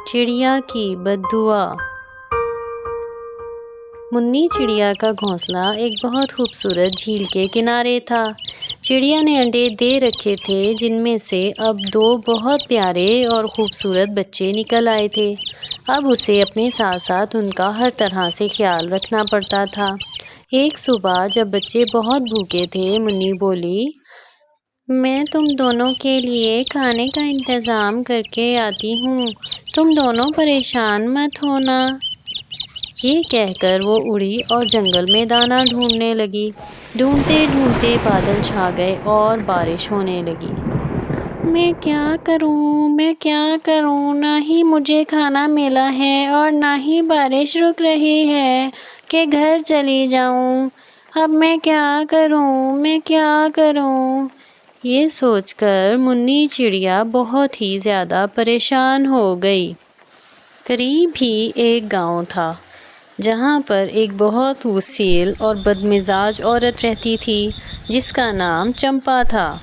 चिड़िया की बद्दुआ। मुन्नी चिड़िया का घोंसला एक बहुत खूबसूरत झील के किनारे था। चिड़िया ने अंडे दे रखे थे जिनमें से अब 2 बहुत प्यारे और खूबसूरत बच्चे निकल आए थे। अब उसे अपने साथ साथ उनका हर तरह से ख्याल रखना पड़ता था। एक सुबह जब बच्चे बहुत भूखे थे, मुन्नी बोली, मैं तुम दोनों के लिए खाने का इंतज़ाम करके आती हूँ, तुम दोनों परेशान मत होना। ये कहकर वो उड़ी और जंगल में दाना ढूंढने लगी। ढूंढते ढूंढते बादल छा गए और बारिश होने लगी। मैं क्या करूँ, ना ही मुझे खाना मिला है और ना ही बारिश रुक रही है कि घर चली जाऊँ। अब मैं क्या करूँ? ये सोचकर मुन्नी चिड़िया बहुत ही ज़्यादा परेशान हो गई। करीब ही एक गांव था जहाँ पर एक बहुत वसील और बदमिजाज औरत रहती थी जिसका नाम चंपा था।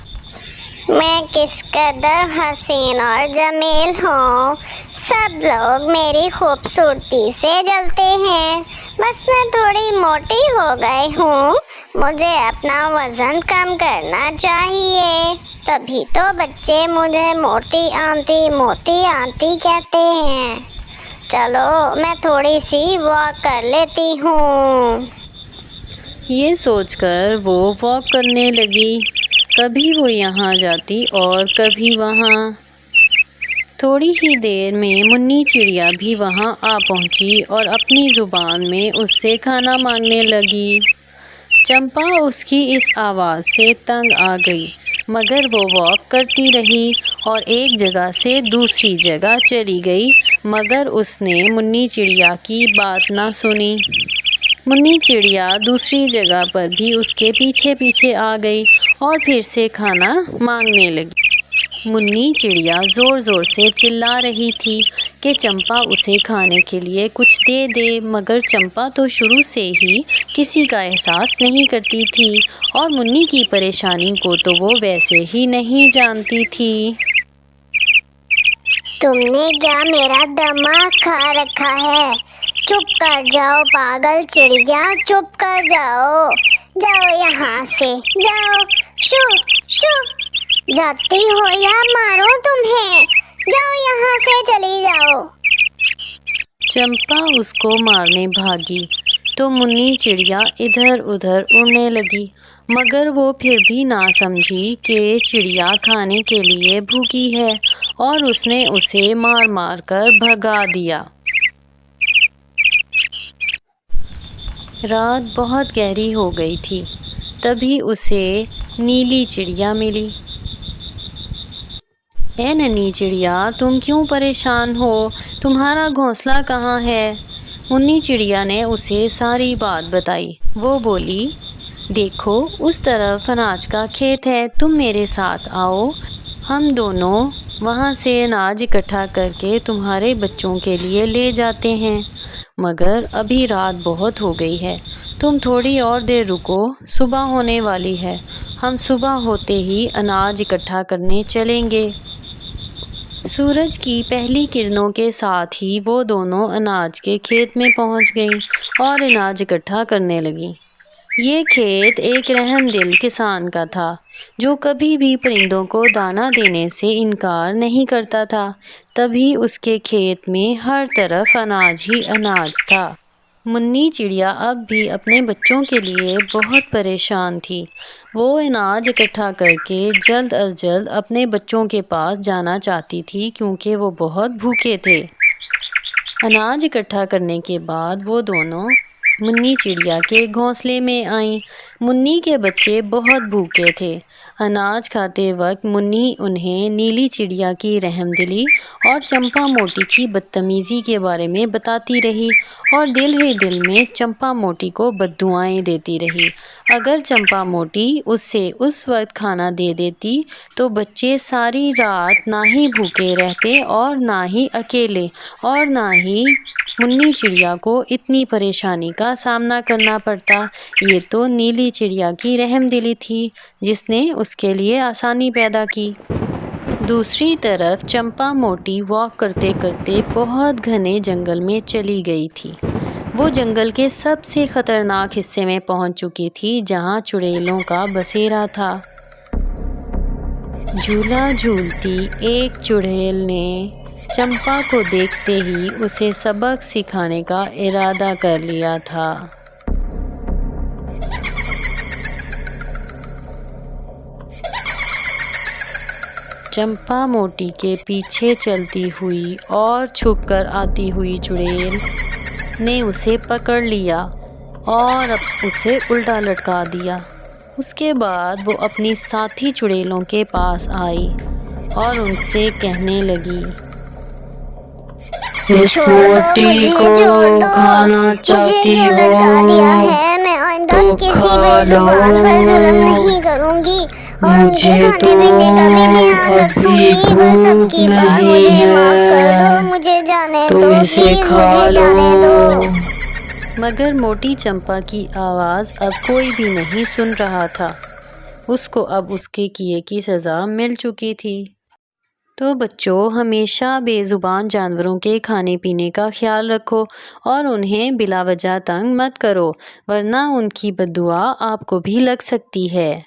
मैं किस कदर हसीन और जमील हूँ, सब लोग मेरी खूबसूरती से जलते हैं। बस मैं थोड़ी मोटी हो गई हूँ, मुझे अपना वज़न कम करना चाहिए। तभी तो बच्चे मुझे मोटी आंटी कहते हैं। चलो मैं थोड़ी सी वॉक कर लेती हूँ। ये सोचकर वो वॉक करने लगी। कभी वो यहाँ जाती और कभी वहाँ। थोड़ी ही देर में मुन्नी चिड़िया भी वहाँ आ पहुँची और अपनी ज़ुबान में उससे खाना मांगने लगी। चंपा उसकी इस आवाज़ से तंग आ गई, मगर वो वॉक करती रही और एक जगह से दूसरी जगह चली गई, मगर उसने मुन्नी चिड़िया की बात ना सुनी। मुन्नी चिड़िया दूसरी जगह पर भी उसके पीछे पीछे आ गई और फिर से खाना मांगने लगी। मुन्नी चिड़िया ज़ोर ज़ोर से चिल्ला रही थी कि चंपा उसे खाने के लिए कुछ दे दे, मगर चंपा तो शुरू से ही किसी का एहसास नहीं करती थी और मुन्नी की परेशानी को तो वो वैसे ही नहीं जानती थी। तुमने क्या मेरा दिमाग खा रखा है? चुप कर जाओ पागल चिड़िया, चुप कर जाओ। जाओ यहाँ से, जाओ। शू जाती हो या मारो तुम्हें? जाओ यहाँ से, चली जाओ। चंपा उसको मारने भागी तो मुन्नी चिड़िया इधर उधर उड़ने लगी, मगर वो फिर भी ना समझी कि चिड़िया खाने के लिए भूखी है और उसने उसे मार मार कर भगा दिया। रात बहुत गहरी हो गई थी। तभी उसे नीली चिड़िया मिली। ए नन्ही चिड़िया, तुम क्यों परेशान हो? तुम्हारा घोंसला कहाँ है? मुन्नी चिड़िया ने उसे सारी बात बताई। वो बोली, देखो उस तरफ अनाज का खेत है, तुम मेरे साथ आओ, हम दोनों वहाँ से अनाज इकट्ठा करके तुम्हारे बच्चों के लिए ले जाते हैं। मगर अभी रात बहुत हो गई है, तुम थोड़ी और देर रुको, सुबह होने वाली है, हम सुबह होते ही अनाज इकट्ठा करने चलेंगे। सूरज की पहली किरणों के साथ ही वो दोनों अनाज के खेत में पहुंच गईं और अनाज इकट्ठा करने लगीं। ये खेत एक रहमदिल किसान का था जो कभी भी परिंदों को दाना देने से इनकार नहीं करता था। तभी उसके खेत में हर तरफ अनाज ही अनाज था। मुन्नी चिड़िया अब भी अपने बच्चों के लिए बहुत परेशान थी। वो अनाज इकट्ठा करके जल्द अज जल्द अपने बच्चों के पास जाना चाहती थी क्योंकि वो बहुत भूखे थे। अनाज इकट्ठा करने के बाद वो दोनों मुन्नी चिड़िया के घोंसले में आईं। मुन्नी के बच्चे बहुत भूखे थे। अनाज खाते वक्त मुन्नी उन्हें नीली चिड़िया की रहमदिली और चंपा मोटी की बदतमीज़ी के बारे में बताती रही और दिल ही दिल में चंपा मोटी को बद्दुआएं देती रही। अगर चंपा मोटी उससे उस वक्त खाना दे देती तो बच्चे सारी रात ना ही भूखे रहते और ना ही अकेले और ना ही मुन्नी चिड़िया को इतनी परेशानी का सामना करना पड़ता। ये तो नीली चिड़िया की रहमदिली थी जिसने उसके लिए आसानी पैदा की। دوسری طرف چمپا موٹی واک کرتے کرتے بہت گھنے جنگل میں چلی گئی تھی۔ وہ جنگل کے سب سے خطرناک حصے میں پہنچ چکی تھی جہاں چڑیلوں کا بسیرا تھا۔ جھولا جھولتی ایک چڑیل نے چمپا کو دیکھتے ہی اسے سبق سکھانے کا ارادہ کر لیا تھا۔ چمپا موٹی کے پیچھے چلتی ہوئی اور چھپ کر آتی ہوئی چڑیل نے اسے پکڑ لیا اور اسے الٹا لٹکا دیا۔ اس کے بعد وہ اپنی ساتھی چڑیلوں کے پاس آئی اور ان سے کہنے لگی، اس موٹی کو کھانا چاہتی ہو میں آئندہ کسی بھی زبان پر ظلم نہیں کروں گی اور ان کے کھانے پینے کا بھی دھیان رکھوں گی۔ بس اب کی بار مجھے معاف کر دو، مجھے جانے دو، پلیز مجھے جانے دو۔ مگر موٹی چمپا کی آواز اب کوئی بھی نہیں سن رہا تھا۔ اس کو اب اس کے کیے کی سزا مل چکی تھی۔ تو بچوں، ہمیشہ بے زبان جانوروں کے کھانے پینے کا خیال رکھو اور انہیں بلا وجہ تنگ مت کرو، ورنہ ان کی بد دعا آپ کو بھی لگ سکتی ہے۔